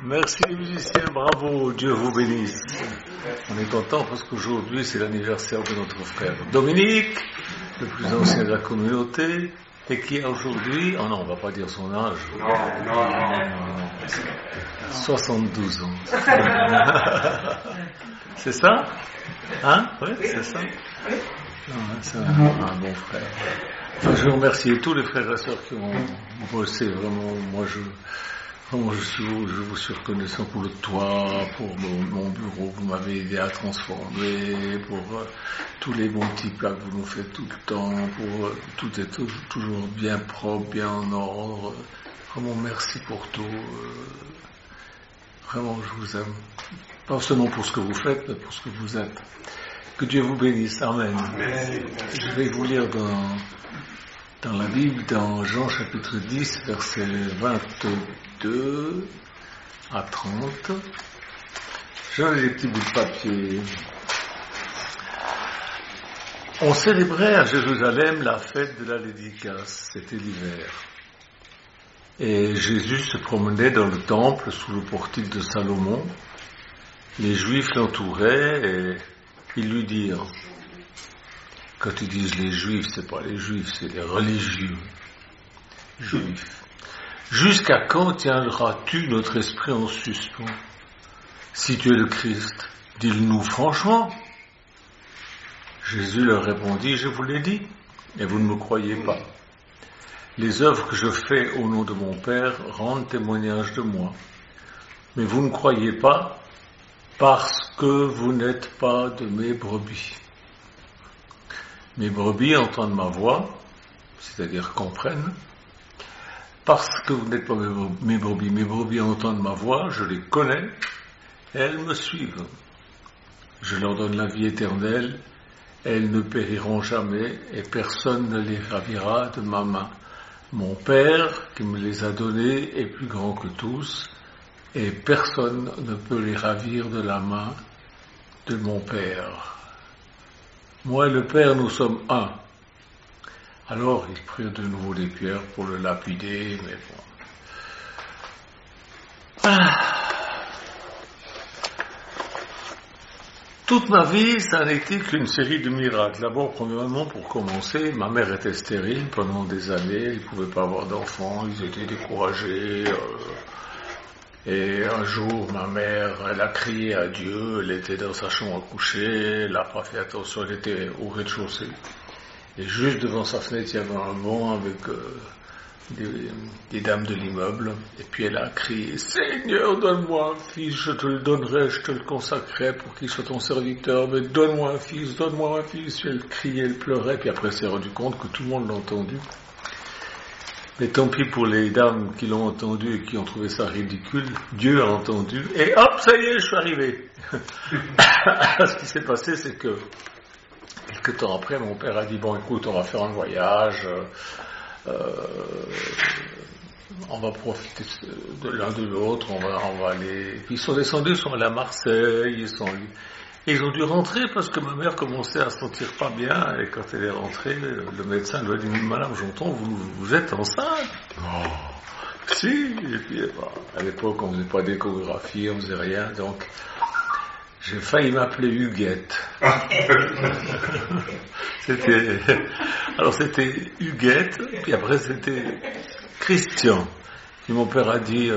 Merci les musiciens, bravo, Dieu vous bénisse. On est content parce qu'aujourd'hui c'est l'anniversaire de notre frère Dominique, le plus ancien de la communauté, et qui a aujourd'hui, oh non, on va pas dire son âge. Non. 72 ans. C'est ça? Hein? Oui, c'est ça? Non, c'est un bon frère. Enfin, je remercie tous les frères et sœurs qui ont bossé, vraiment, je vous suis reconnaissant pour le toit, pour mon bureau, vous m'avez aidé à transformer, pour tous les bons petits plats que vous nous faites tout le temps, pour tout est toujours bien propre, bien en ordre. Vraiment merci pour tout. Vraiment, je vous aime. Pas seulement pour ce que vous faites, mais pour ce que vous êtes. Que Dieu vous bénisse. Amen. Merci. Je vais vous lire dans la Bible, dans Jean chapitre 10, versets 22 à 30. J'ai des petits bouts de papier. On célébrait à Jérusalem la fête de la dédicace. C'était l'hiver. Et Jésus se promenait dans le temple sous le portique de Salomon. Les Juifs l'entouraient et ils lui dirent, quand ils disent les Juifs, c'est pas les Juifs, c'est les religieux Juifs. Jusqu'à quand tiendras-tu notre esprit en suspens? Si tu es le Christ, dis-le-nous franchement. Jésus leur répondit, je vous l'ai dit, et vous ne me croyez pas. Les œuvres que je fais au nom de mon Père rendent témoignage de moi. Mais vous ne croyez pas parce que vous n'êtes pas de mes brebis. Mes brebis entendent ma voix, c'est-à-dire comprennent. Parce que vous n'êtes pas mes brebis entendent ma voix, je les connais, et elles me suivent. Je leur donne la vie éternelle, elles ne périront jamais, et personne ne les ravira de ma main. Mon Père, qui me les a donnés, est plus grand que tous, et personne ne peut les ravir de la main de mon Père. Moi et le Père, nous sommes un. Alors, ils prirent de nouveau des pierres pour le lapider, mais bon. Toute ma vie, ça n'a été qu'une série de miracles. D'abord, premièrement, pour commencer, ma mère était stérile pendant des années, ils ne pouvaient pas avoir d'enfants, ils étaient découragés. Et un jour, ma mère, elle a crié à Dieu, elle était dans sa chambre à coucher, elle n'a pas fait attention, elle était au rez-de-chaussée. Et juste devant sa fenêtre, il y avait un banc avec des dames de l'immeuble. Et puis elle a crié, Seigneur, donne-moi un fils, je te le donnerai, je te le consacrerai pour qu'il soit ton serviteur, mais donne-moi un fils, donne-moi un fils. Elle criait, elle pleurait, puis après elle s'est rendue compte que tout le monde l'a entendu. Mais tant pis pour les dames qui l'ont entendu et qui ont trouvé ça ridicule, Dieu a entendu, et hop, ça y est, je suis arrivé. Ce qui s'est passé, c'est que, quelques temps après, mon père a dit, bon écoute, on va faire un voyage, on va profiter de l'un de l'autre, on va aller... Puis ils sont descendus, ils sont allés à Marseille, ils ont dû rentrer parce que ma mère commençait à se sentir pas bien, et quand elle est rentrée, le médecin lui a dit, madame, j'entends, vous êtes enceinte? Oh, si, et puis à l'époque on faisait pas d'échographie, on faisait rien, donc j'ai failli m'appeler Huguette. C'était Huguette, puis après c'était Christian. Puis mon père a dit,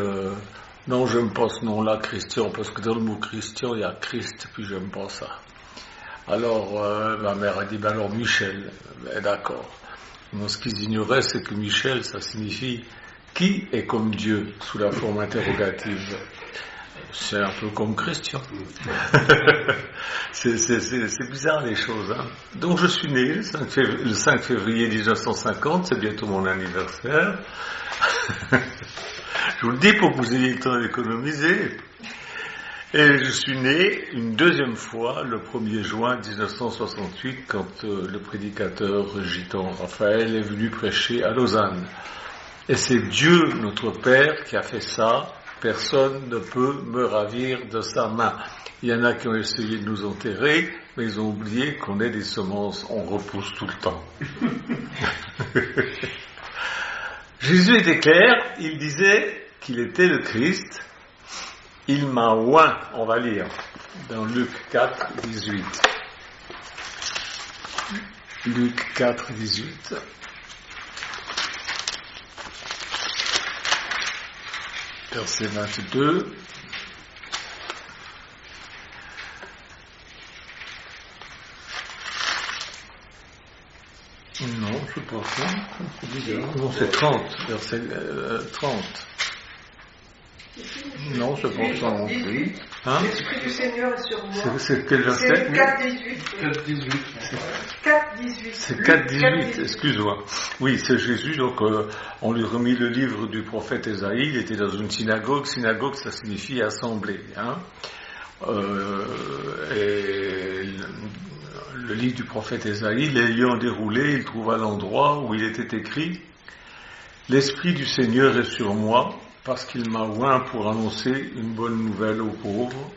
non, j'aime pas ce nom-là, Christian, parce que dans le mot Christian, il y a Christ, puis j'aime pas ça. Alors, ma mère a dit, alors Michel, d'accord. Non, ce qu'ils ignoraient, c'est que Michel, ça signifie qui est comme Dieu, sous la forme interrogative. C'est un peu comme Christian. c'est bizarre les choses, hein. Donc je suis né le 5 février 1950, c'est bientôt mon anniversaire. Je vous le dis pour que vous ayez le temps d'économiser. Et je suis né une deuxième fois le 1er juin 1968 quand le prédicateur gitan Raphaël est venu prêcher à Lausanne. Et c'est Dieu, notre Père, qui a fait ça. Personne ne peut me ravir de sa main. Il y en a qui ont essayé de nous enterrer, mais ils ont oublié qu'on est des semences, on repousse tout le temps. Jésus était clair, il disait qu'il était le Christ, il m'a oint, on va lire, dans Luc 4, 18. Luc 4, 18. Verset 22. Non, c'est pas ça. C'est bizarre. Non, c'est 30, verset 30. Non, c'est pas ça non plus. Hein? L'Esprit du Seigneur est sur moi. C'est quel verset? C'est 4,18. 4,18. C'est 4,18, excuse-moi. Oui, c'est Jésus, donc on lui remit le livre du prophète Ésaïe, il était dans une synagogue. Synagogue, ça signifie assemblée. Hein? Et le livre du prophète Ésaïe, l'ayant déroulé, il trouva l'endroit où il était écrit « L'Esprit du Seigneur est sur moi, parce qu'il m'a oint pour annoncer une bonne nouvelle aux pauvres.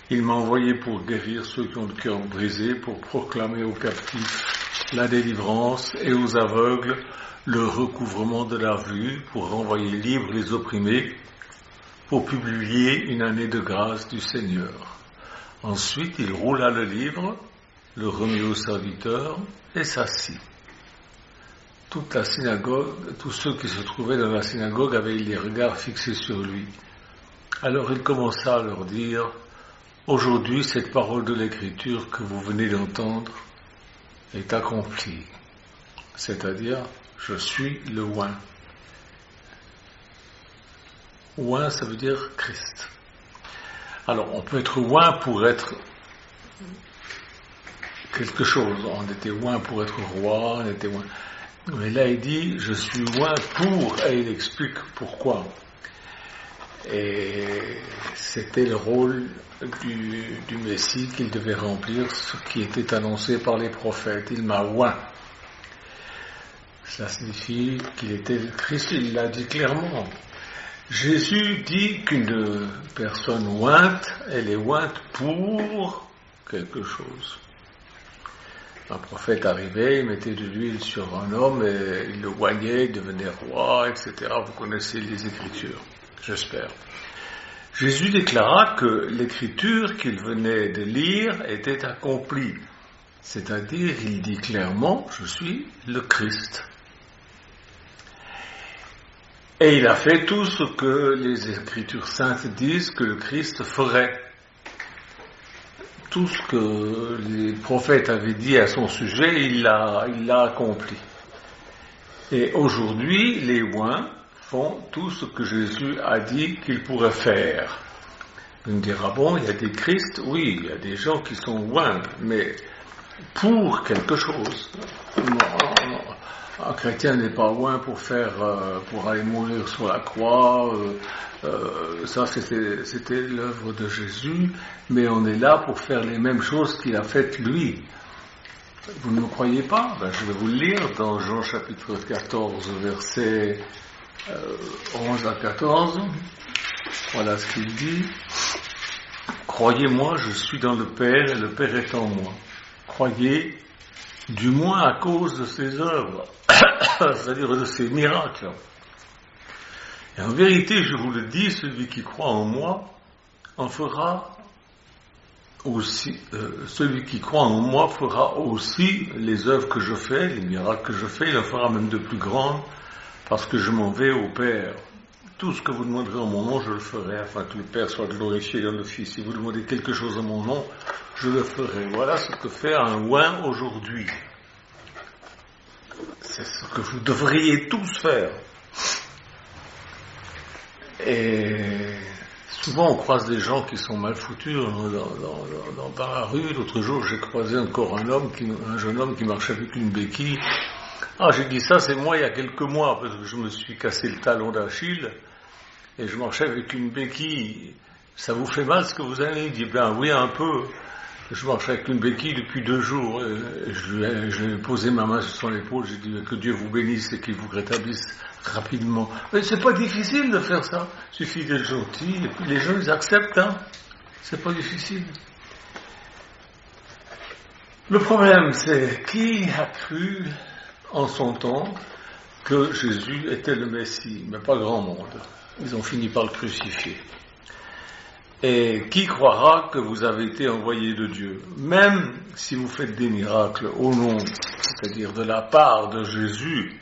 Il m'a envoyé pour guérir ceux qui ont le cœur brisé, pour proclamer aux captifs la délivrance et aux aveugles le recouvrement de la vue, pour renvoyer libres les opprimés, pour publier une année de grâce du Seigneur. » Ensuite, il roula le livre, le remit au serviteur et s'assit. Toute la synagogue, tous ceux qui se trouvaient dans la synagogue avaient les regards fixés sur lui. Alors il commença à leur dire « Aujourd'hui, cette parole de l'Écriture que vous venez d'entendre est accomplie. » C'est-à-dire, je suis le oint. Oint, ça veut dire Christ. Alors, on peut être oint pour être quelque chose. On était oint pour être roi, on était oint. Mais là, il dit, je suis oint pour, et il explique pourquoi. Et c'était le rôle du Messie qu'il devait remplir, ce qui était annoncé par les prophètes. Il m'a oint. Cela signifie qu'il était le Christ, il l'a dit clairement. Jésus dit qu'une personne ointe, elle est ointe pour quelque chose. Un prophète arrivait, il mettait de l'huile sur un homme et il le oignait, il devenait roi, etc. Vous connaissez les Écritures, j'espère. Jésus déclara que l'Écriture qu'il venait de lire était accomplie. C'est-à-dire, il dit clairement, je suis le Christ. Et il a fait tout ce que les Écritures saintes disent que le Christ ferait. Tout ce que les prophètes avaient dit à son sujet, il l'a accompli. Et aujourd'hui, les oints font tout ce que Jésus a dit qu'ils pourraient faire. On me dira, bon, il y a des Christ, oui, il y a des gens qui sont oints, mais pour quelque chose. Un chrétien n'est pas oint pour aller mourir sur la croix. Ça, c'était l'œuvre de Jésus, mais on est là pour faire les mêmes choses qu'il a faites lui. Vous ne me croyez pas? Je vais vous le lire dans Jean chapitre 14, versets 11 à 14. Voilà ce qu'il dit. Croyez-moi, je suis dans le Père et le Père est en moi. Croyez, du moins à cause de ses œuvres, c'est-à-dire de ses miracles. Et en vérité, je vous le dis, celui qui croit en moi en fera aussi, celui qui croit en moi fera aussi les œuvres que je fais, les miracles que je fais, il en fera même de plus grandes, parce que je m'en vais au Père. Tout ce que vous demanderez en mon nom, je le ferai, afin que le Père soit glorifié dans le Fils. Si vous demandez quelque chose en mon nom, je le ferai. Voilà ce que fait un oint aujourd'hui. C'est ce que vous devriez tous faire. Et souvent on croise des gens qui sont mal foutus dans la rue. L'autre jour j'ai croisé encore un jeune homme qui marchait avec une béquille. Ah, j'ai dit ça, c'est moi il y a quelques mois, parce que je me suis cassé le talon d'Achille et je marchais avec une béquille. Ça vous fait mal ce que vous avez dit? Ben oui, un peu. Je marchais avec une béquille depuis 2 jours. Je lui ai posé ma main sur son épaule, j'ai dit que Dieu vous bénisse et qu'il vous rétablisse rapidement. Mais c'est pas difficile de faire ça. Il suffit d'être gentil et puis les gens ils acceptent, hein. C'est pas difficile. Le problème c'est qui a cru en son temps que Jésus était le Messie, mais pas grand monde. Ils ont fini par le crucifier. Et qui croira que vous avez été envoyé de Dieu? Même si vous faites des miracles au nom, c'est-à-dire de la part de Jésus,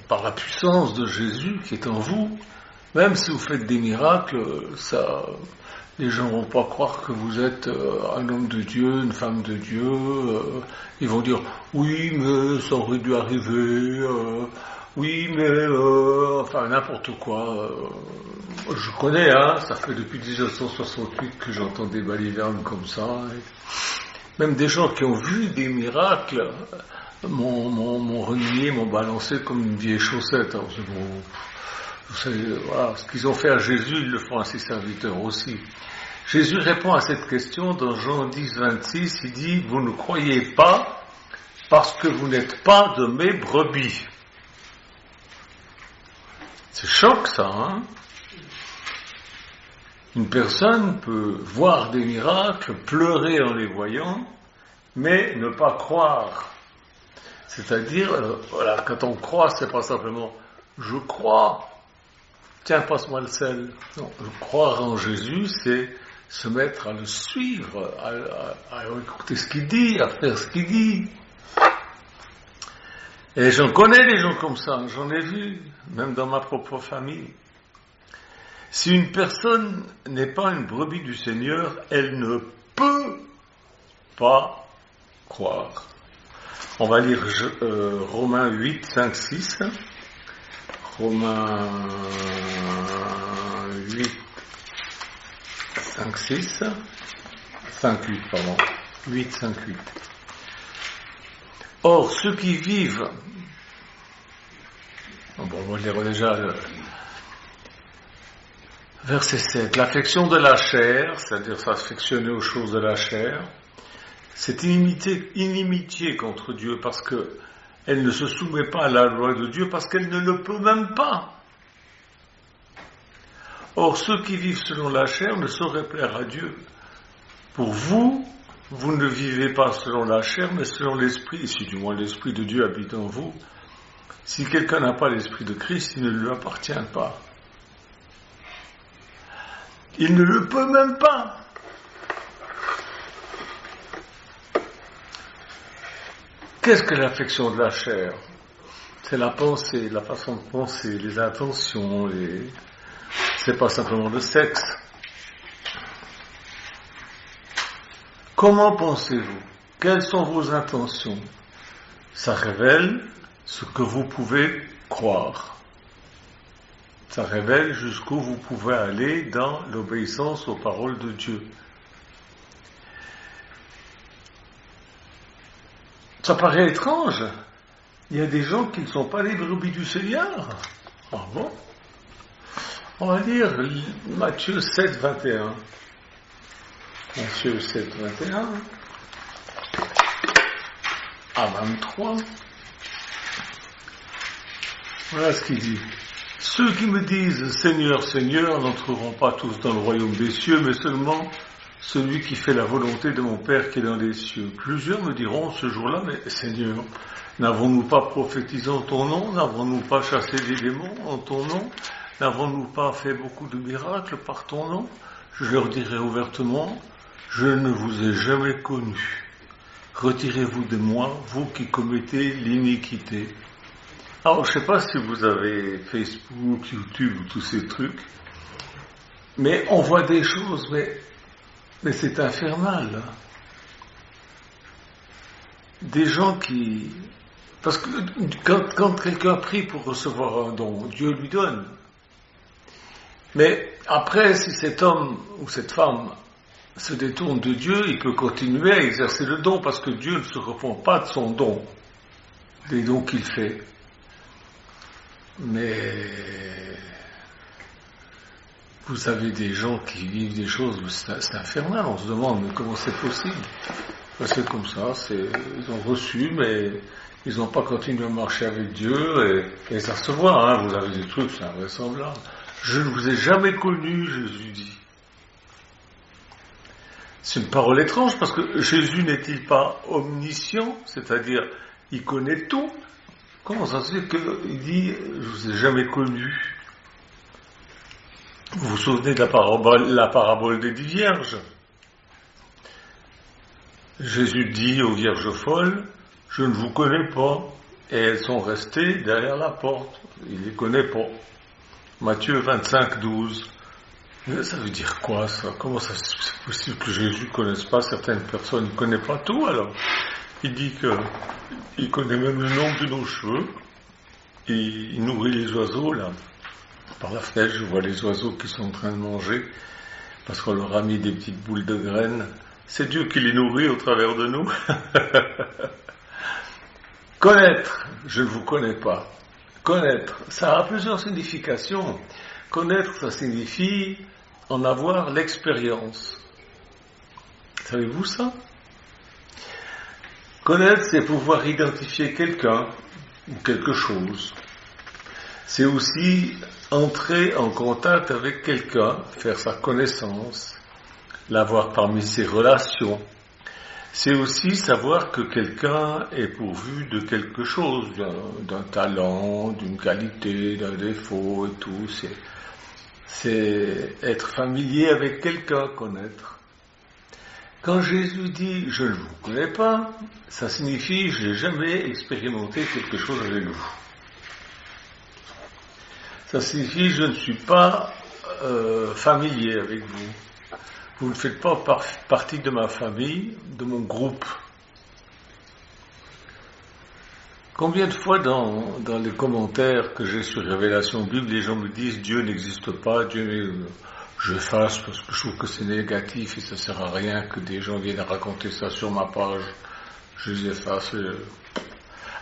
par la puissance de Jésus qui est en vous, même si vous faites des miracles, les gens vont pas croire que vous êtes un homme de Dieu, une femme de Dieu. Ils vont dire, oui, mais ça aurait dû arriver, oui, mais enfin n'importe quoi. Je connais, ça fait depuis 1968 que j'entends des balivernes comme ça. Même des gens qui ont vu des miracles m'ont renié, m'ont balancé comme une vieille chaussette. Alors, vous savez, voilà, ce qu'ils ont fait à Jésus, ils le font à ses serviteurs aussi. Jésus répond à cette question dans Jean 10, 26, il dit, vous ne croyez pas parce que vous n'êtes pas de mes brebis. C'est choc ça, hein? Une personne peut voir des miracles, pleurer en les voyant, mais ne pas croire. C'est-à-dire, voilà, quand on croit, c'est pas simplement je crois, tiens, passe-moi le sel. Non, croire en Jésus, c'est se mettre à le suivre, à écouter ce qu'il dit, à faire ce qu'il dit. Et j'en connais des gens comme ça, j'en ai vu, même dans ma propre famille. Si une personne n'est pas une brebis du Seigneur, elle ne peut pas croire. On va lire Romains 8, 5, 6. Romains 8, 5, 6. 5, 8, pardon. 8, 5, 8. Or, ceux qui vivent... Bon, on va lire déjà verset 7. L'affection de la chair, c'est-à-dire s'affectionner aux choses de la chair, c'est inimitié contre Dieu parce que elle ne se soumet pas à la loi de Dieu parce qu'elle ne le peut même pas. Or, ceux qui vivent selon la chair ne sauraient plaire à Dieu. Pour vous, vous ne vivez pas selon la chair, mais selon l'esprit, si du moins l'esprit de Dieu habite en vous. Si quelqu'un n'a pas l'esprit de Christ, il ne lui appartient pas. Il ne le peut même pas. Qu'est-ce que l'affection de la chair? C'est la pensée, la façon de penser, les intentions, c'est pas simplement le sexe. Comment pensez-vous? Quelles sont vos intentions? Ça révèle ce que vous pouvez croire. Ça révèle jusqu'où vous pouvez aller dans l'obéissance aux paroles de Dieu. Ça paraît étrange. Il y a des gens qui ne sont pas les brebis du Seigneur. Ah bon? On va lire Matthieu 7, 21. Matthieu 7, 21 à 23. Voilà ce qu'il dit. Ceux qui me disent Seigneur, Seigneur n'entreront pas tous dans le royaume des cieux, mais seulement celui qui fait la volonté de mon Père qui est dans les cieux. Plusieurs me diront ce jour-là, mais Seigneur, n'avons-nous pas prophétisé en ton nom? N'avons-nous pas chassé des démons en ton nom? N'avons-nous pas fait beaucoup de miracles par ton nom? Je leur dirai ouvertement, je ne vous ai jamais connu. Retirez-vous de moi, vous qui commettez l'iniquité. Alors, je ne sais pas si vous avez Facebook, YouTube ou tous ces trucs, mais on voit des choses, mais c'est infernal. Des gens qui... Parce que quand quelqu'un prie pour recevoir un don, Dieu lui donne. Mais après, si cet homme ou cette femme se détourne de Dieu, il peut continuer à exercer le don, parce que Dieu ne se repent pas de son don, des dons qu'il fait. Mais vous avez des gens qui vivent des choses, c'est infernal, on se demande mais comment c'est possible. C'est comme ça, ils ont reçu, mais ils n'ont pas continué à marcher avec Dieu, et ça se voit, vous avez des trucs, c'est invraisemblable. Je ne vous ai jamais connu, Jésus dit. C'est une parole étrange, parce que Jésus n'est-il pas omniscient, c'est-à-dire, il connaît tout. Comment ça se fait qu'il dit, je ne vous ai jamais connu? Vous vous souvenez de la parabole des 10 vierges? Jésus dit aux vierges folles, « Je ne vous connais pas », et elles sont restées derrière la porte. Il ne les connaît pas. Matthieu 25, 12. Ça veut dire quoi, ça? Comment ça c'est possible que Jésus ne connaisse pas certaines personnes? Il ne connaît pas tout, alors. Il dit qu'il connaît même le nombre de nos cheveux. Et il nourrit les oiseaux, là. Par la fenêtre, je vois les oiseaux qui sont en train de manger, parce qu'on leur a mis des petites boules de graines. C'est Dieu qui les nourrit au travers de nous. Connaître, je ne vous connais pas. Connaître, ça a plusieurs significations. Connaître, ça signifie en avoir l'expérience. Savez-vous ça? Connaître, c'est pouvoir identifier quelqu'un ou quelque chose. C'est aussi entrer en contact avec quelqu'un, faire sa connaissance, l'avoir parmi ses relations. C'est aussi savoir que quelqu'un est pourvu de quelque chose, d'un talent, d'une qualité, d'un défaut et tout. C'est être familier avec quelqu'un, connaître. Quand Jésus dit « je ne vous connais pas », ça signifie « je n'ai jamais expérimenté quelque chose avec vous ». Ça signifie « je ne suis pas familier avec vous ». Vous ne faites pas partie de ma famille, de mon groupe. Combien de fois dans les commentaires que j'ai sur Révélation Bible, les gens me disent Dieu n'existe pas, je efface parce que je trouve que c'est négatif et ça sert à rien que des gens viennent raconter ça sur ma page. Je les efface.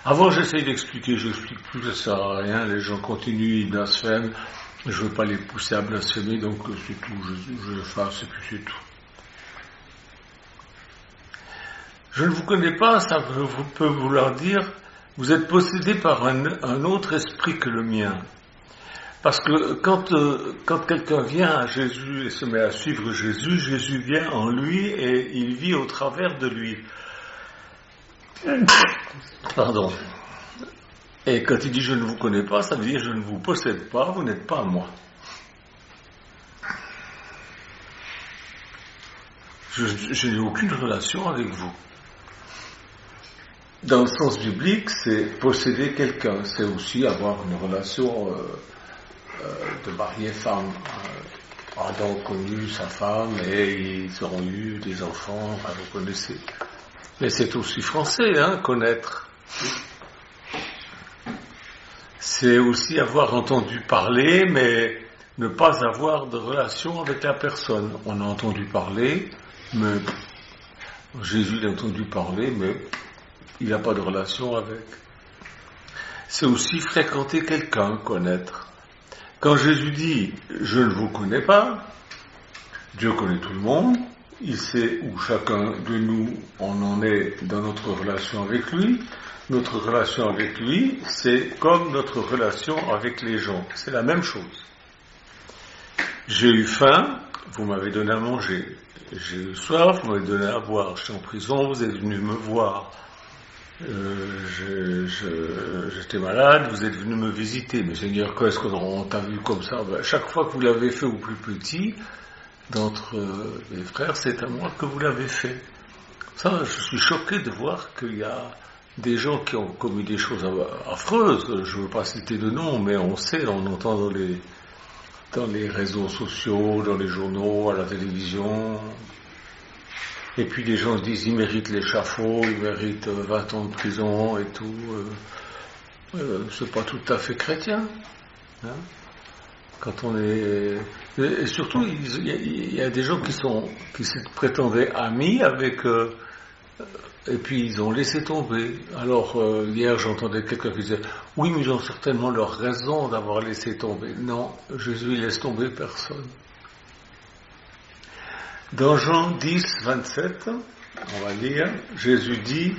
Avant j'essaye d'expliquer, je n'explique plus, ça sert à rien, les gens continuent, ils blasphèment. Je ne veux pas les pousser à blasphémer, donc c'est tout, je le fasse et puis c'est tout. Je ne vous connais pas, ça peut vouloir dire, vous êtes possédé par un autre esprit que le mien. Parce que quand quelqu'un vient à Jésus et se met à suivre Jésus, Jésus vient en lui et il vit au travers de lui. Pardon. Et quand il dit « je ne vous connais pas », ça veut dire « je ne vous possède pas, vous n'êtes pas à moi ». Je n'ai aucune relation avec vous. Dans le sens biblique, c'est posséder quelqu'un, c'est aussi avoir une relation de mari et femme. Adam a connu sa femme et ils auront eu des enfants, vous connaissez. Mais c'est aussi français, connaître. C'est aussi avoir entendu parler, mais ne pas avoir de relation avec la personne. On a entendu parler, mais Jésus l'a entendu parler, mais il n'a pas de relation avec. C'est aussi fréquenter quelqu'un, connaître. Quand Jésus dit « je ne vous connais pas », Dieu connaît tout le monde, il sait où chacun de nous on en est dans notre relation avec lui. Notre relation avec lui, c'est comme notre relation avec les gens. C'est la même chose. J'ai eu faim, vous m'avez donné à manger. J'ai eu soif, vous m'avez donné à boire. Je suis en prison, vous êtes venu me voir. J'étais malade, vous êtes venu me visiter. Mais Seigneur, qu'est-ce qu'on t'a vu comme ça? Chaque fois que vous l'avez fait au plus petit, d'entre les frères, c'est à moi que vous l'avez fait. Ça, je suis choqué de voir qu'il y a des gens qui ont commis des choses affreuses. Je ne veux pas citer de nom, mais on sait, on entend dans les réseaux sociaux, dans les journaux, à la télévision. Et puis les gens disent ils méritent l'échafaud, ils méritent 20 ans de prison et tout. C'est pas tout à fait chrétien. Quand on est... Et surtout, il y a des gens qui se prétendaient amis avec... et puis ils ont laissé tomber. Alors hier j'entendais quelqu'un qui disait oui mais ils ont certainement leur raison d'avoir laissé tomber. Non, Jésus il laisse tomber personne. Dans Jean 10, 27, on va lire, Jésus dit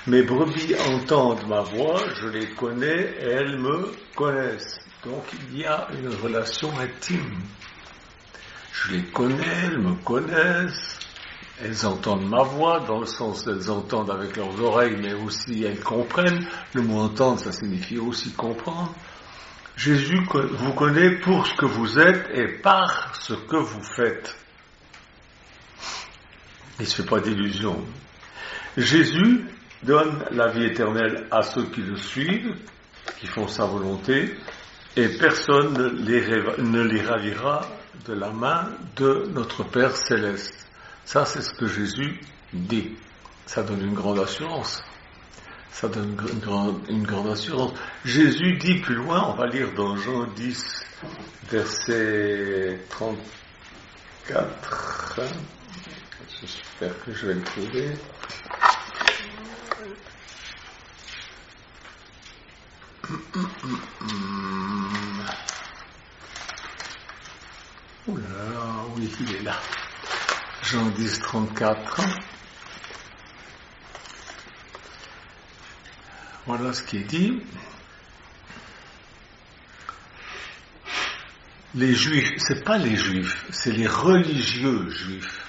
mes brebis entendent ma voix, je les connais et elles me connaissent. Donc il y a une relation intime. Je les connais, elles me connaissent. Elles entendent ma voix, dans le sens elles entendent avec leurs oreilles, mais aussi elles comprennent. Le mot entendre, ça signifie aussi comprendre. Jésus vous connaît pour ce que vous êtes et par ce que vous faites. Il ne se fait pas d'illusions. Jésus donne la vie éternelle à ceux qui le suivent, qui font sa volonté, et personne ne les ravira de la main de notre Père Céleste. Ça, c'est ce que Jésus dit. Ça donne une grande assurance. Ça donne une grande assurance. Jésus dit plus loin, on va lire dans Jean 10, verset 34. J'espère que je vais le trouver. Ouh là là, oui, il est là. Jean 10, 34. Voilà ce qui est dit. Les juifs, c'est pas les juifs, c'est les religieux juifs.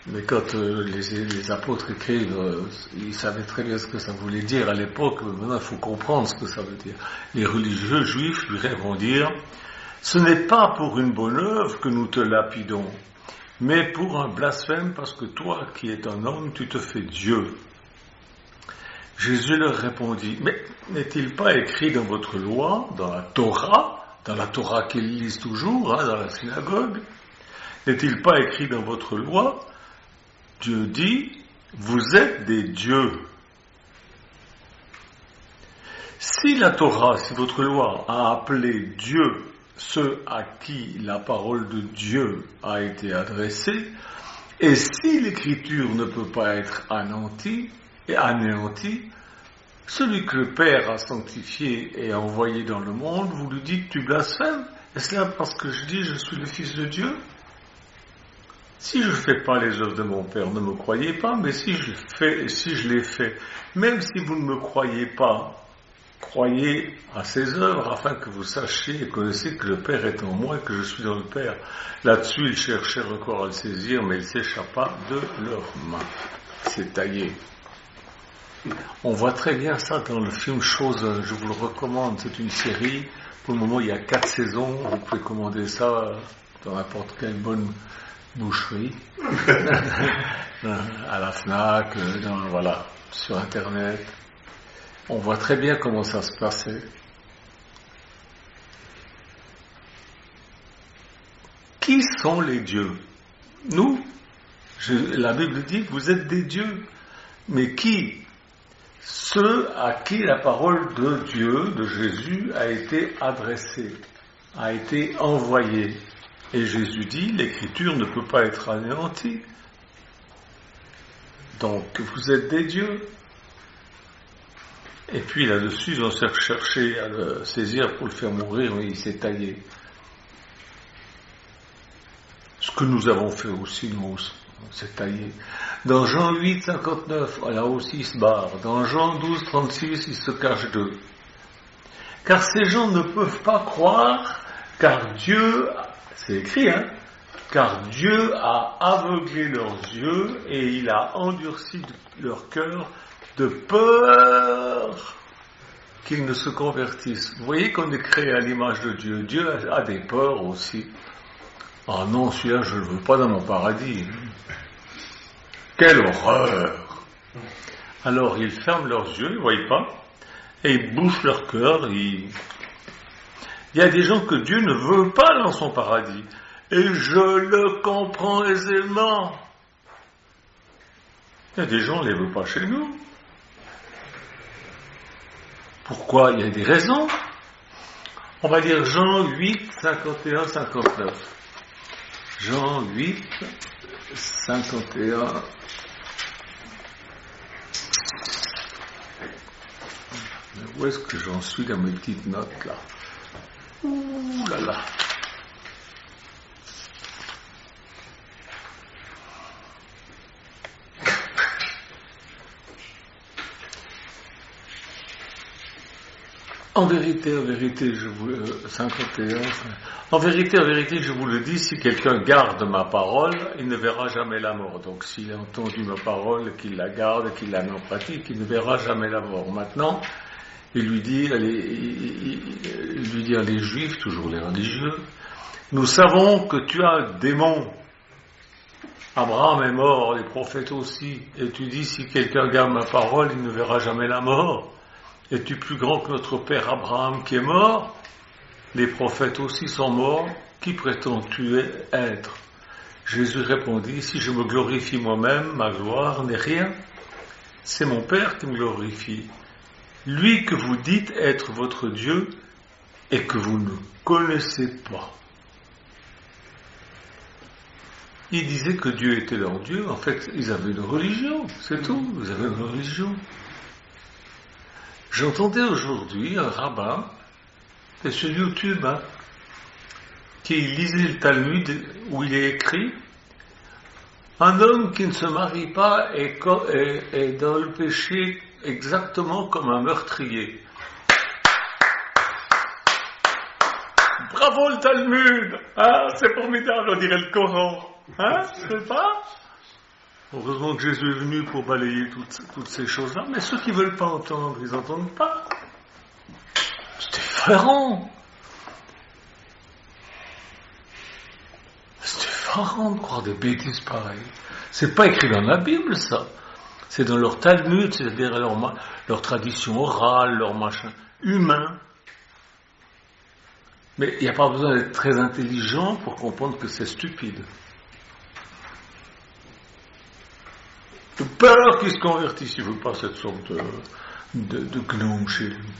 Mais quand les apôtres écrivent, ils savaient très bien ce que ça voulait dire à l'époque, mais maintenant il faut comprendre ce que ça veut dire. Les religieux juifs lui vont dire, ce n'est pas pour une bonne œuvre que nous te lapidons, mais pour un blasphème parce que toi qui es un homme, tu te fais Dieu. Jésus leur répondit, mais n'est-il pas écrit dans votre loi, dans la Torah qu'ils lisent toujours, dans la synagogue, n'est-il pas écrit dans votre loi, Dieu dit, vous êtes des dieux. Si la Torah, si votre loi a appelé Dieu ceux à qui la parole de Dieu a été adressée, et si l'écriture ne peut pas être anéantie, celui que le Père a sanctifié et envoyé dans le monde, vous lui dites, tu blasphèmes? Est-ce là parce que je dis, je suis le Fils de Dieu? Si je ne fais pas les œuvres de mon Père, ne me croyez pas, mais si je les fais, même si vous ne me croyez pas, croyez à ses œuvres, afin que vous sachiez et connaissiez que le Père est en moi et que je suis dans le Père. Là-dessus, ils cherchèrent encore à le saisir, mais il s'échappa de leurs mains. C'est taillé. On voit très bien ça dans le film Chosen, je vous le recommande, c'est une série, pour le moment il y a 4 saisons, vous pouvez commander ça dans n'importe quelle bonne boucherie, à la FNAC, voilà, sur Internet. On voit très bien comment ça se passait. Qui sont les dieux? Nous, la Bible dit que vous êtes des dieux. Mais qui? Ceux à qui la parole de Dieu, de Jésus, a été adressée, a été envoyée. Et Jésus dit, l'écriture ne peut pas être anéantie. Donc, vous êtes des dieux. Et puis là-dessus, ils ont cherché à le saisir pour le faire mourir, mais il s'est taillé. Ce que nous avons fait aussi, nous, on s'est taillé. Dans Jean 8, 59, là aussi il se barre. Dans Jean 12, 36, il se cache d'eux. Car ces gens ne peuvent pas croire, car Dieu, c'est écrit, car Dieu a aveuglé leurs yeux et il a endurci leur cœur de peur qu'ils ne se convertissent. Vous voyez qu'on est créé à l'image de Dieu. Dieu a des peurs aussi. Ah non, celui-là, je ne le veux pas dans mon paradis. Quelle horreur! Alors, ils ferment leurs yeux, ils ne voient pas, et ils bouchent leur cœur. Il y a des gens que Dieu ne veut pas dans son paradis. Et je le comprends aisément. Il y a des gens, on ne les veut pas chez nous. Pourquoi? Il y a des raisons. On va dire Jean 8, 51, 59. Jean 8, 51. Où est-ce que j'en suis dans mes petites notes là? Ouh là là. En vérité, je vous 51. En vérité, je vous le dis, si quelqu'un garde ma parole, il ne verra jamais la mort. Donc, s'il a entendu ma parole, qu'il la garde, qu'il la met en pratique, il ne verra jamais la mort. Maintenant, il lui dit à les Juifs, toujours les religieux, nous savons que tu as un démon. Abraham est mort, les prophètes aussi. Et tu dis, si quelqu'un garde ma parole, il ne verra jamais la mort. Es-tu plus grand que notre père Abraham qui est mort? Les prophètes aussi sont morts. Qui prétends-tu être? Jésus répondit, si je me glorifie moi-même, ma gloire n'est rien. C'est mon Père qui me glorifie. Lui que vous dites être votre Dieu et que vous ne connaissez pas. Ils disaient que Dieu était leur Dieu. En fait, ils avaient une religion, c'est tout. Ils avaient une religion. J'entendais aujourd'hui un rabbin, c'est sur YouTube, qui lisait le Talmud où il est écrit un homme qui ne se marie pas est dans le péché exactement comme un meurtrier. Bravo le Talmud, c'est formidable, on dirait le Coran. C'est pas? Heureusement que Jésus est venu pour balayer toutes ces choses-là, mais ceux qui ne veulent pas entendre, ils n'entendent pas. C'est effarant. C'est effarant de croire des bêtises pareilles. C'est pas écrit dans la Bible, ça. C'est dans leur Talmud, c'est-à-dire leur tradition orale, leur machin humain. Mais il n'y a pas besoin d'être très intelligent pour comprendre que c'est stupide. De peur qu'ils se convertissent, il ne veut pas cette sorte de gnome chez lui.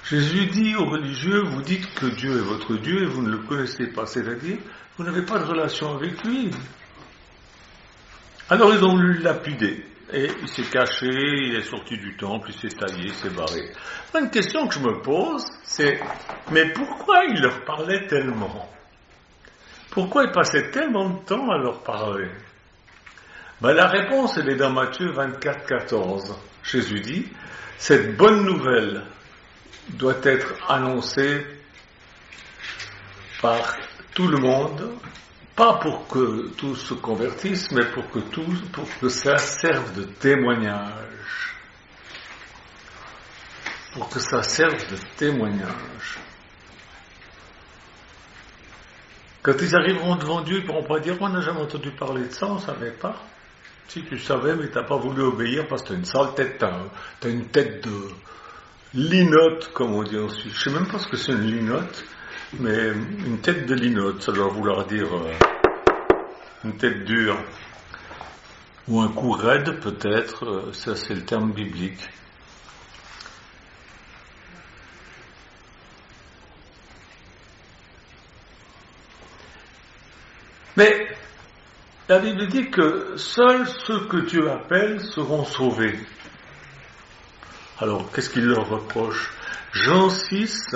Jésus dit aux religieux, vous dites que Dieu est votre Dieu et vous ne le connaissez pas, c'est-à-dire, vous n'avez pas de relation avec lui. Alors ils ont voulu le lapider, et il s'est caché, il est sorti du temple, il s'est taillé, il s'est barré. Une question que je me pose, c'est, mais pourquoi il leur parlait tellement? Pourquoi il passait tellement de temps à leur parler? La réponse, elle est dans Matthieu 24, 14. Jésus dit, cette bonne nouvelle doit être annoncée par tout le monde, pas pour que tous se convertissent, mais pour que ça serve de témoignage. Pour que ça serve de témoignage. Quand ils arriveront devant Dieu, ils ne pourront pas dire, on n'a jamais entendu parler de ça, on ne savait pas. Si tu savais, mais tu n'as pas voulu obéir parce que tu as une sale tête, tu as une tête de linotte, comme on dit en Suisse. Je ne sais même pas ce que c'est une linotte, mais une tête de linotte, ça doit vouloir dire une tête dure. Ou un cou raide, peut-être, ça c'est le terme biblique. Mais la Bible dit que seuls ceux que Dieu appelle seront sauvés. Alors, qu'est-ce qu'il leur reproche? Jean 6,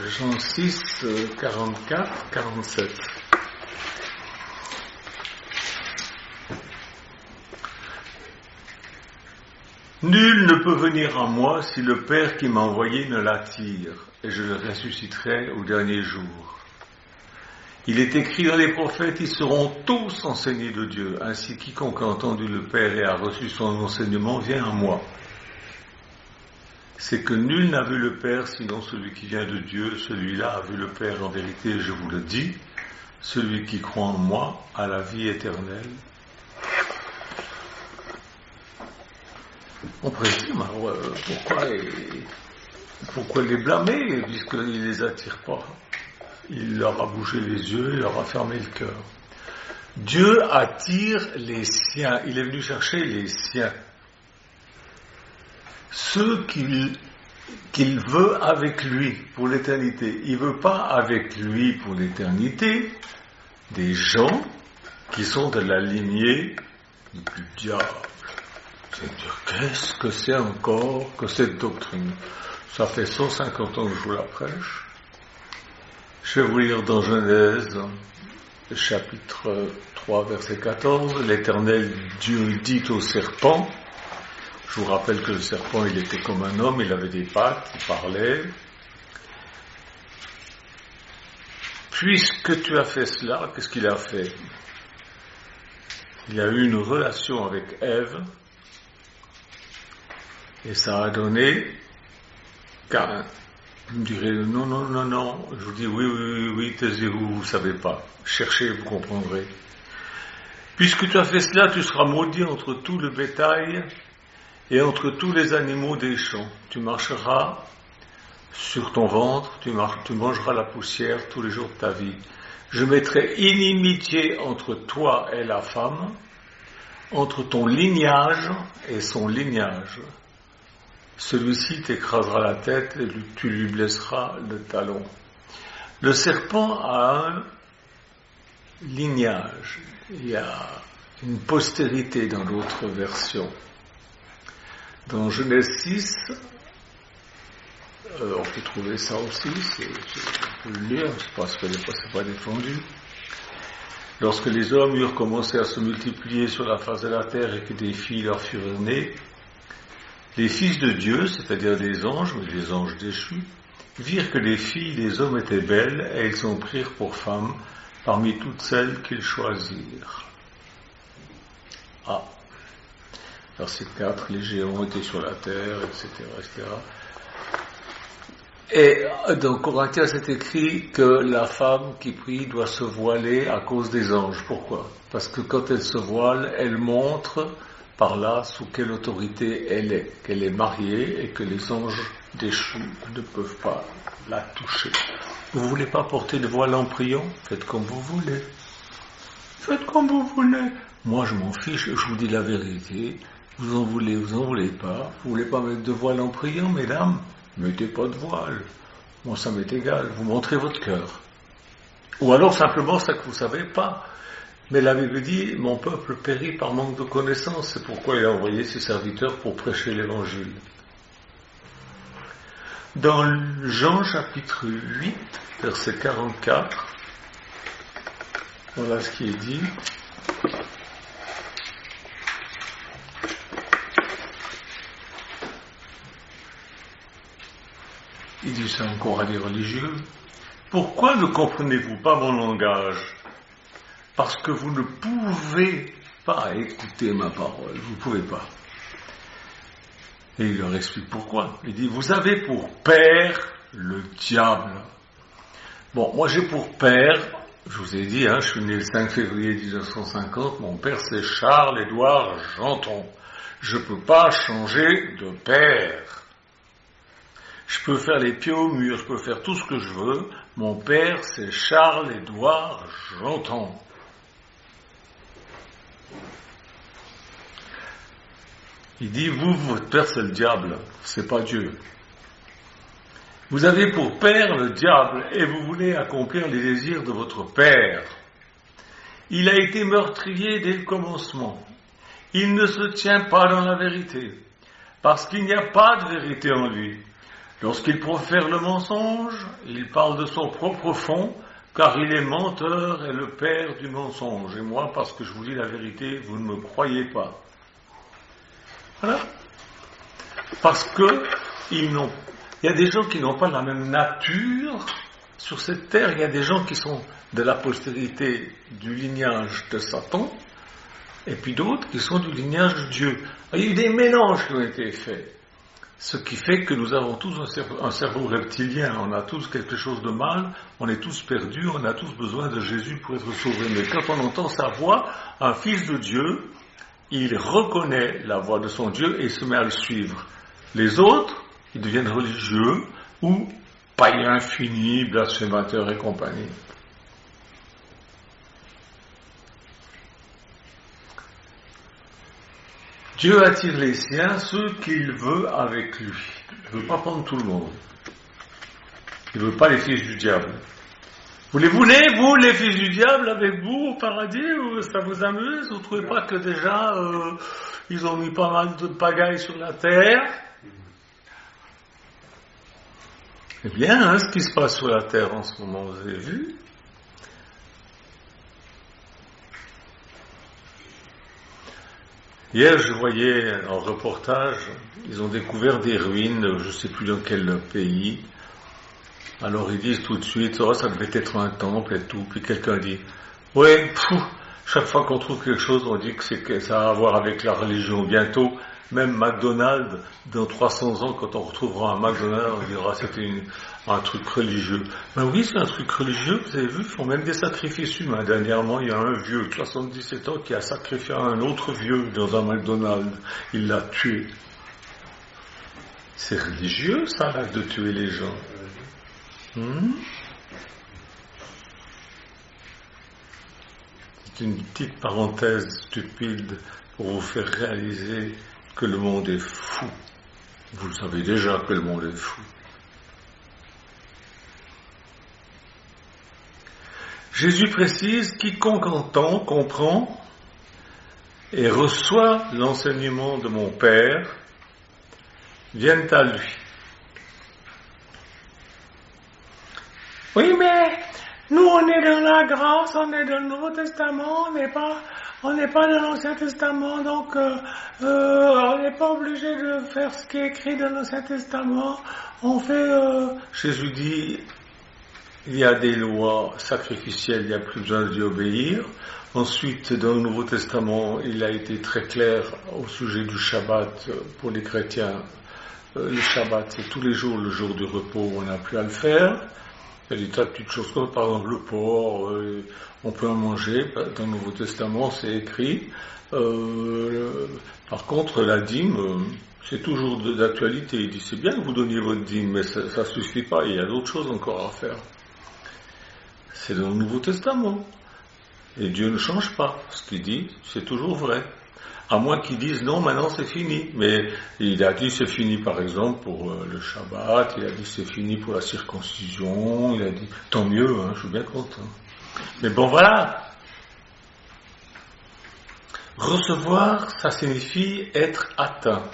Jean 6, 44, 47. Nul ne peut venir à moi si le Père qui m'a envoyé ne l'attire, et je le ressusciterai au dernier jour. Il est écrit dans les prophètes, ils seront tous enseignés de Dieu, ainsi quiconque a entendu le Père et a reçu son enseignement vient à moi. C'est que nul n'a vu le Père sinon celui qui vient de Dieu, celui-là a vu le Père. En vérité, je vous le dis, celui qui croit en moi a la vie éternelle. On pourrait se dire, pourquoi les blâmer, puisqu'il ne les attire pas? Il leur a bouché les yeux, il leur a fermé le cœur. Dieu attire les siens, il est venu chercher les siens. Ceux qu'il veut avec lui pour l'éternité. Il ne veut pas avec lui pour l'éternité des gens qui sont de la lignée du diable. C'est-à-dire, qu'est-ce que c'est encore que cette doctrine? Ça fait 150 ans que je vous la prêche. Je vais vous lire dans Genèse, chapitre 3, verset 14. L'Éternel Dieu dit au serpent, je vous rappelle que le serpent, il était comme un homme, il avait des pattes, il parlait. Puisque tu as fait cela, qu'est-ce qu'il a fait? il a eu une relation avec Ève, et ça a donné Caïn. Vous me direz, non, je vous dis, oui, taisez-vous, vous ne savez pas. Cherchez, vous comprendrez. Puisque tu as fait cela, tu seras maudit entre tout le bétail et entre tous les animaux des champs. Tu marcheras sur ton ventre, tu mangeras la poussière tous les jours de ta vie. Je mettrai inimitié entre toi et la femme, entre ton lignage et son lignage. Celui-ci t'écrasera la tête et tu lui blesseras le talon. Le serpent a un lignage. Il y a une postérité dans l'autre version. Dans Genèse 6, on peut trouver ça aussi, on peut le lire, parce que c'est pas défendu. Lorsque les hommes eurent commencé à se multiplier sur la face de la terre et que des filles leur furent nées, les fils de Dieu, c'est-à-dire des anges, mais des anges déchus, virent que les filles des hommes étaient belles et ils en prirent pour femmes parmi toutes celles qu'ils choisirent. Verset 4, les géants étaient sur la terre, etc., etc. Et dans Corinthiens, c'est écrit que la femme qui prie doit se voiler à cause des anges. Pourquoi ? Parce que quand elle se voile, elle montre par là sous quelle autorité elle est, qu'elle est mariée et que les anges déchus ne peuvent pas la toucher. Vous voulez pas porter le voile en priant ? Faites comme vous voulez. Faites comme vous voulez. Moi, je m'en fiche, je vous dis la vérité. Vous en voulez pas. Vous voulez pas mettre de voile en priant, mesdames ? Mettez pas de voile. Moi, ça m'est égal. Vous montrez votre cœur. Ou alors, simplement, ça que vous savez pas. Mais la Bible dit, mon peuple périt par manque de connaissance. C'est pourquoi il a envoyé ses serviteurs pour prêcher l'évangile. Dans Jean chapitre 8, verset 44, voilà ce qui est dit. Il dit ça encore à des religieux. Pourquoi ne comprenez-vous pas mon langage ? Parce que vous ne pouvez pas écouter ma parole. Vous ne pouvez pas. Et il leur explique pourquoi. Il dit, vous avez pour père le diable. Bon, moi j'ai pour père, je vous ai dit, je suis né le 5 février 1950, mon père c'est Charles-Édouard Janton. Je ne peux pas changer de père. Je peux faire les pieds au mur, je peux faire tout ce que je veux. Mon père, c'est Charles-Édouard Janton. Il dit, votre père, c'est le diable, c'est pas Dieu. Vous avez pour père le diable et vous voulez accomplir les désirs de votre père. Il a été meurtrier dès le commencement. Il ne se tient pas dans la vérité, parce qu'il n'y a pas de vérité en lui. Lorsqu'il profère le mensonge, il parle de son propre fond, car il est menteur et le père du mensonge. Et moi, parce que je vous dis la vérité, vous ne me croyez pas. Voilà. Parce que il y a des gens qui n'ont pas la même nature sur cette terre. Il y a des gens qui sont de la postérité du lignage de Satan, et puis d'autres qui sont du lignage de Dieu. Il y a eu des mélanges qui ont été faits. Ce qui fait que nous avons tous un cerveau reptilien, on a tous quelque chose de mal, on est tous perdus, on a tous besoin de Jésus pour être sauvés. Mais quand on entend sa voix, un fils de Dieu, il reconnaît la voix de son Dieu et se met à le suivre. Les autres, ils deviennent religieux ou païens finis, blasphémateurs et compagnie. Dieu attire les siens, ceux qu'il veut avec lui. Il ne veut pas prendre tout le monde. Il ne veut pas les fils du diable. Vous les voulez, vous, les fils du diable, avec vous au paradis, ou ça vous amuse? Vous ne trouvez pas que déjà, ils ont mis pas mal de pagaille sur la terre? C'est bien, ce qui se passe sur la terre en ce moment, vous avez vu? Hier, je voyais en reportage, ils ont découvert des ruines, je ne sais plus dans quel pays. Alors ils disent tout de suite, ça devait être un temple et tout. Puis quelqu'un dit, ouais, Chaque fois qu'on trouve quelque chose, on dit que ça a à voir avec la religion. Bientôt, même McDonald's, dans 300 ans, quand on retrouvera un McDonald's, on dira que c'était un truc religieux. Ben oui, c'est un truc religieux, vous avez vu, ils font même des sacrifices humains. Dernièrement, il y a un vieux de 77 ans qui a sacrifié un autre vieux dans un McDonald's. Il l'a tué. C'est religieux, ça, là, de tuer les gens. C'est une petite parenthèse stupide pour vous faire réaliser que le monde est fou. Vous le savez déjà que le monde est fou. Jésus précise, quiconque entend, comprend et reçoit l'enseignement de mon Père, viennent à lui. Oui, mais nous on est dans la grâce, on est dans le Nouveau Testament, on n'est pas dans l'Ancien Testament, donc on n'est pas obligé de faire ce qui est écrit dans l'Ancien Testament. On fait... Jésus dit, il y a des lois sacrificielles, il n'y a plus besoin d'y obéir. Ensuite, dans le Nouveau Testament, il a été très clair au sujet du Shabbat pour les chrétiens. Le Shabbat, c'est tous les jours, le jour du repos, on n'a plus à le faire. Il y a des tas de petites choses comme, par exemple, le porc, on peut en manger. Dans le Nouveau Testament, c'est écrit. Par contre, la dîme, c'est toujours d'actualité. Il dit, c'est bien que vous donniez votre dîme, mais ça ne suffit pas, il y a d'autres choses encore à faire. C'est dans le Nouveau Testament. Et Dieu ne change pas. Ce qu'il dit, c'est toujours vrai. À moins qu'ils disent non, maintenant c'est fini. Mais il a dit c'est fini par exemple pour le Shabbat, il a dit c'est fini pour la circoncision, il a dit tant mieux, hein, je suis bien content. Mais bon voilà. Recevoir, ça signifie être atteint.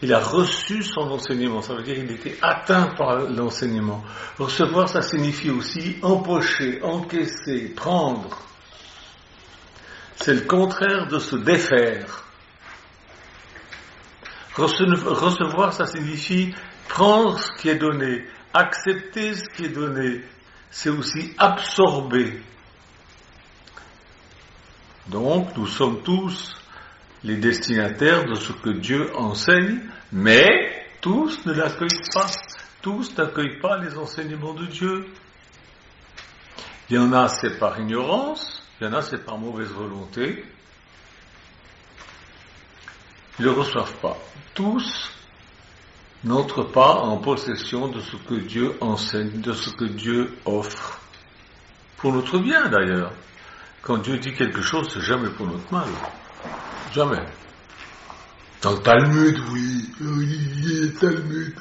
Il a reçu son enseignement, ça veut dire qu'il était atteint par l'enseignement. Recevoir, ça signifie aussi empocher, encaisser, prendre. C'est le contraire de se défaire. Recevoir, ça signifie prendre ce qui est donné, accepter ce qui est donné. C'est aussi absorber. Donc, nous sommes tous les destinataires de ce que Dieu enseigne, mais tous ne l'accueillent pas. Tous n'accueillent pas les enseignements de Dieu. Il y en a, c'est par ignorance. Il y en a, c'est par mauvaise volonté. Ils ne le reçoivent pas. Tous n'entrent pas en possession de ce que Dieu enseigne, de ce que Dieu offre. Pour notre bien, d'ailleurs. Quand Dieu dit quelque chose, c'est jamais pour notre mal. Jamais. Dans le Talmud, oui, le Talmud,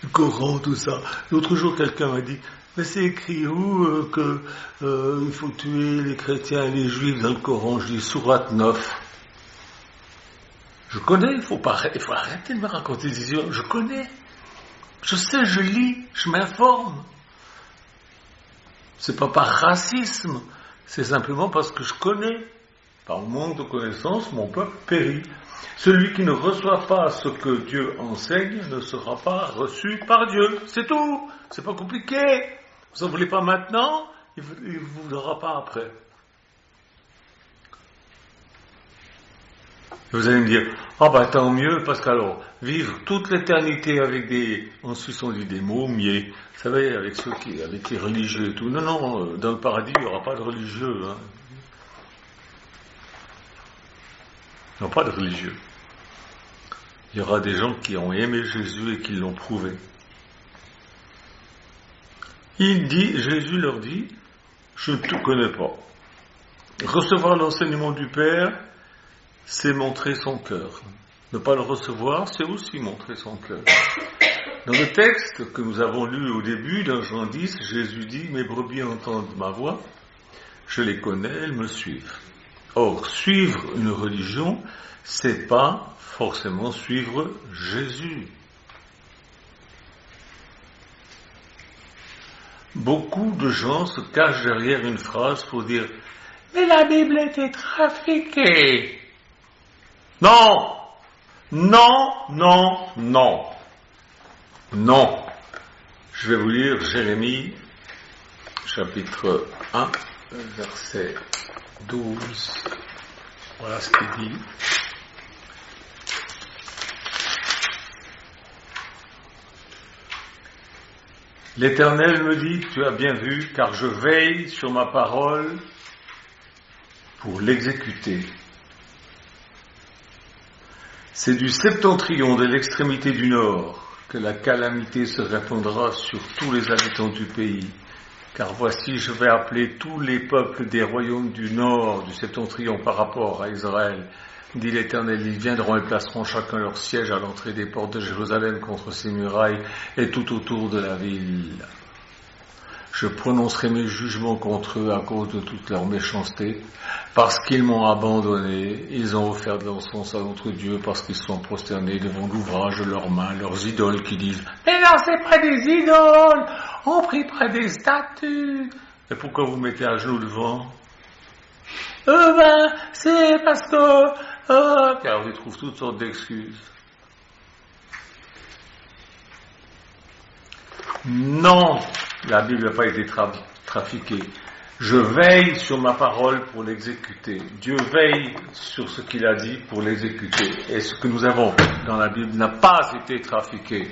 le Coran, tout ça. L'autre jour, quelqu'un m'a dit, mais c'est écrit où que il faut tuer les chrétiens et les juifs dans le Coran? Je dis sourate 9. Je connais, il faut arrêter de me raconter des histoires. Je connais. Je sais, je lis, je m'informe. C'est pas par racisme, c'est simplement parce que je connais. Par manque de connaissance, mon peuple périt. Celui qui ne reçoit pas ce que Dieu enseigne ne sera pas reçu par Dieu. C'est tout. C'est pas compliqué. Vous n'en voulez pas maintenant, il ne vous voudra pas après. Vous allez me dire, tant mieux, parce qu'alors, vivre toute l'éternité avec en Suisse on dit des momiers, vous savez, avec les religieux et tout. Non, dans le paradis, il n'y aura pas de religieux, hein. Non, pas de religieux. Il y aura des gens qui ont aimé Jésus et qui l'ont prouvé. Jésus leur dit, je ne te connais pas. Recevoir l'enseignement du Père, c'est montrer son cœur. Ne pas le recevoir, c'est aussi montrer son cœur. Dans le texte que nous avons lu au début, dans Jean 10, Jésus dit, mes brebis entendent ma voix, je les connais, elles me suivent. Or, suivre une religion, c'est pas forcément suivre Jésus. Beaucoup de gens se cachent derrière une phrase pour dire « Mais la Bible était trafiquée !» Non, non, non, non. Non. Je vais vous lire Jérémie, chapitre 1, verset 12. Voilà ce qu'il dit. L'Éternel me dit, tu as bien vu, car je veille sur ma parole pour l'exécuter. C'est du septentrion, de l'extrémité du nord, que la calamité se répandra sur tous les habitants du pays. Car voici, je vais appeler tous les peuples des royaumes du nord, du septentrion par rapport à Israël. Dit l'Éternel, ils viendront et placeront chacun leur siège à l'entrée des portes de Jérusalem contre ses murailles et tout autour de la ville. Je prononcerai mes jugements contre eux à cause de toute leur méchanceté, parce qu'ils m'ont abandonné, ils ont offert de l'encens à d'autres dieux, parce qu'ils sont prosternés devant l'ouvrage de leurs mains, leurs idoles qui disent « Mais non, c'est pas des idoles, on prie près des statues. » Et pourquoi vous mettez à genoux devant ? C'est parce que... Car ils trouvent toutes sortes d'excuses. Non, la Bible n'a pas été trafiquée. Je veille sur ma parole pour l'exécuter. Dieu veille sur ce qu'il a dit pour l'exécuter. Et ce que nous avons dans la Bible n'a pas été trafiqué.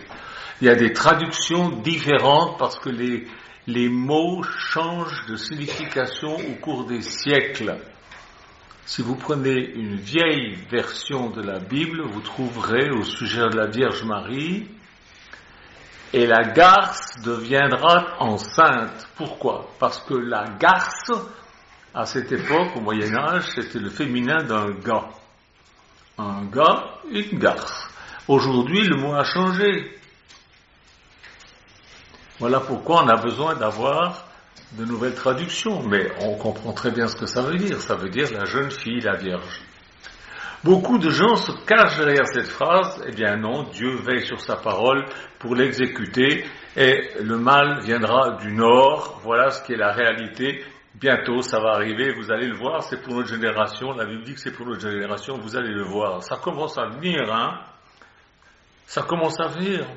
Il y a des traductions différentes parce que les mots changent de signification au cours des siècles. Si vous prenez une vieille version de la Bible, vous trouverez au sujet de la Vierge Marie « Et la garce deviendra enceinte ». Pourquoi ? Parce que la garce, à cette époque, au Moyen-Âge, c'était le féminin d'un gars. Un gars, une garce. Aujourd'hui, le mot a changé. Voilà pourquoi on a besoin d'avoir de nouvelles traductions, mais on comprend très bien ce que ça veut dire. Ça veut dire la jeune fille, la Vierge. Beaucoup de gens se cachent derrière cette phrase. Eh bien non, Dieu veille sur sa parole pour l'exécuter et le mal viendra du nord. Voilà ce qui est la réalité. Bientôt, ça va arriver, vous allez le voir, c'est pour notre génération. La Bible dit que c'est pour notre génération, vous allez le voir. Ça commence à venir, Ça commence à venir.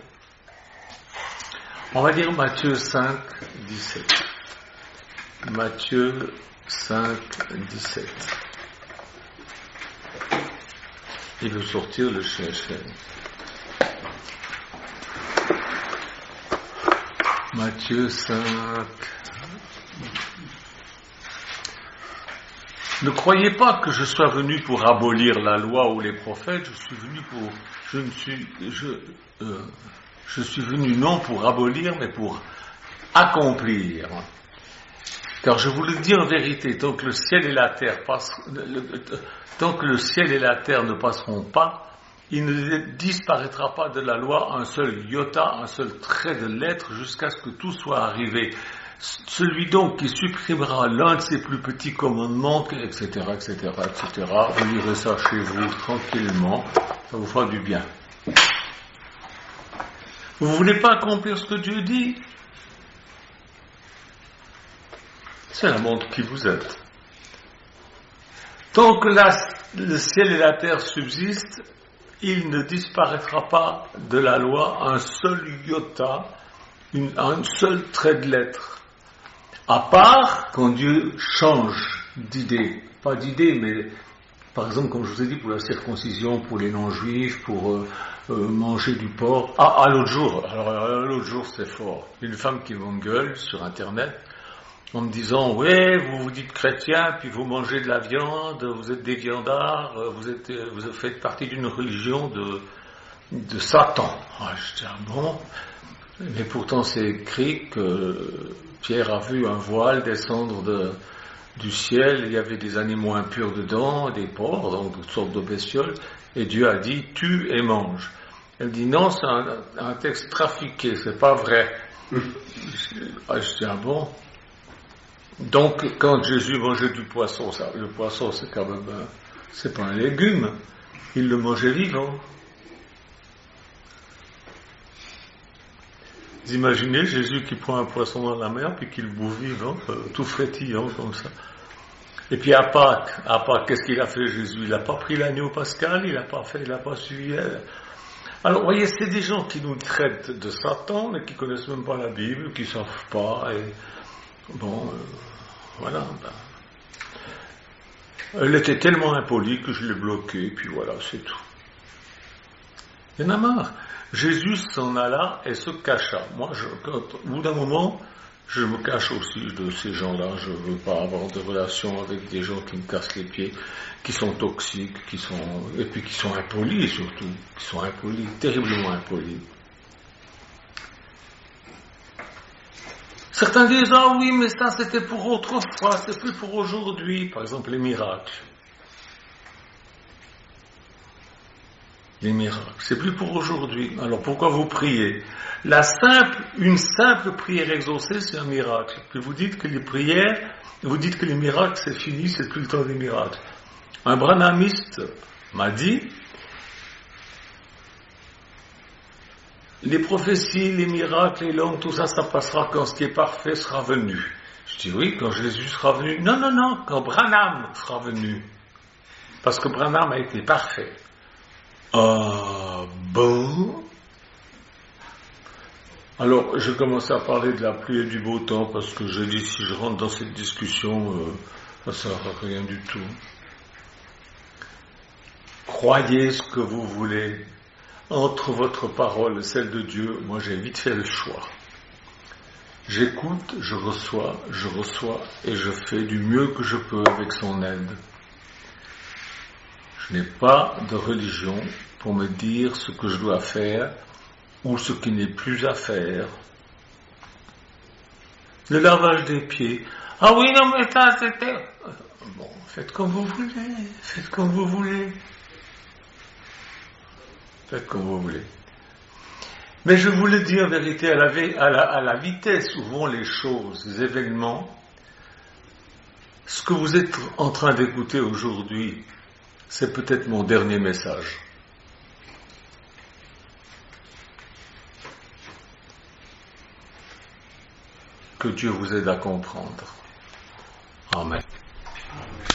On va dire Matthieu 5, 17. Matthieu 5, 17. Il veut sortir le CHL. Matthieu 5. Ne croyez pas que je sois venu pour abolir la loi ou les prophètes, je suis venu non pour abolir, mais pour accomplir. Car je vous le dis en vérité, tant que le ciel et la terre ne passeront pas, il ne disparaîtra pas de la loi un seul iota, un seul trait de lettre, jusqu'à ce que tout soit arrivé. Celui donc qui supprimera l'un de ses plus petits commandements, etc., etc., etc., vous lirez ça chez vous tranquillement, ça vous fera du bien. Vous ne voulez pas accomplir ce que Dieu dit ? C'est la montre qui vous êtes. Tant que le ciel et la terre subsistent, il ne disparaîtra pas de la loi un seul iota, un seul trait de lettre. À part quand Dieu change d'idée. Pas d'idée, mais par exemple, comme je vous ai dit, pour la circoncision, pour les non-juifs, pour manger du porc. L'autre jour, c'est fort. Une femme qui m'engueule sur Internet, en me disant, ouais, vous vous dites chrétien, puis vous mangez de la viande, vous êtes des viandards, vous faites partie d'une religion de Satan. Je dis, bon, mais pourtant c'est écrit que Pierre a vu un voile descendre du ciel, il y avait des animaux impurs dedans, des porcs, donc toutes sortes de bestioles, et Dieu a dit, tue et mange. Elle dit, non, c'est un texte trafiqué, c'est pas vrai. Je dis, bon. Donc, quand Jésus mangeait du poisson, le poisson, c'est quand même, c'est pas un légume, il le mangeait vivant. Vous imaginez Jésus qui prend un poisson dans la mer, puis qu'il le bouffe vivant, tout frétillant comme ça. Et puis à Pâques, qu'est-ce qu'il a fait Jésus ? Il n'a pas pris l'agneau pascal, il n'a pas suivi elle. Alors, vous voyez, c'est des gens qui nous traitent de Satan, mais qui connaissent même pas la Bible, qui savent pas, et bon... Voilà. Elle était tellement impolie que je l'ai bloquée, puis voilà, c'est tout. Il y en a marre. Jésus s'en alla et se cacha. Moi, au bout d'un moment, je me cache aussi de ces gens-là. Je ne veux pas avoir de relation avec des gens qui me cassent les pieds, qui sont toxiques, et puis qui sont impolis surtout, qui sont impolis, terriblement impolis. Certains disent, ah oui, mais ça c'était pour autrefois, c'est plus pour aujourd'hui. Par exemple, les miracles. Les miracles, c'est plus pour aujourd'hui. Alors pourquoi vous priez? Une simple prière exaucée, c'est un miracle. Puis vous dites que les prières, vous dites que les miracles, c'est fini, c'est plus le temps des miracles. Un branhamiste m'a dit, les prophéties, les miracles, les langues, tout ça, ça passera quand ce qui est parfait sera venu. Je dis oui, quand Jésus sera venu. Non, quand Branham sera venu. Parce que Branham a été parfait. Ah bon? Alors, je commence à parler de la pluie et du beau temps parce que je dis si je rentre dans cette discussion, ça ne sert à rien du tout. Croyez ce que vous voulez. Entre votre parole et celle de Dieu, moi j'ai vite fait le choix. J'écoute, je reçois et je fais du mieux que je peux avec son aide. Je n'ai pas de religion pour me dire ce que je dois faire ou ce qui n'est plus à faire. Le lavage des pieds. Ah oui, non, mais ça c'était... Bon, faites comme vous voulez. Faites comme vous voulez. Mais je vous le dis en vérité, à la vitesse où vont les choses, les événements, ce que vous êtes en train d'écouter aujourd'hui, c'est peut-être mon dernier message. Que Dieu vous aide à comprendre. Amen.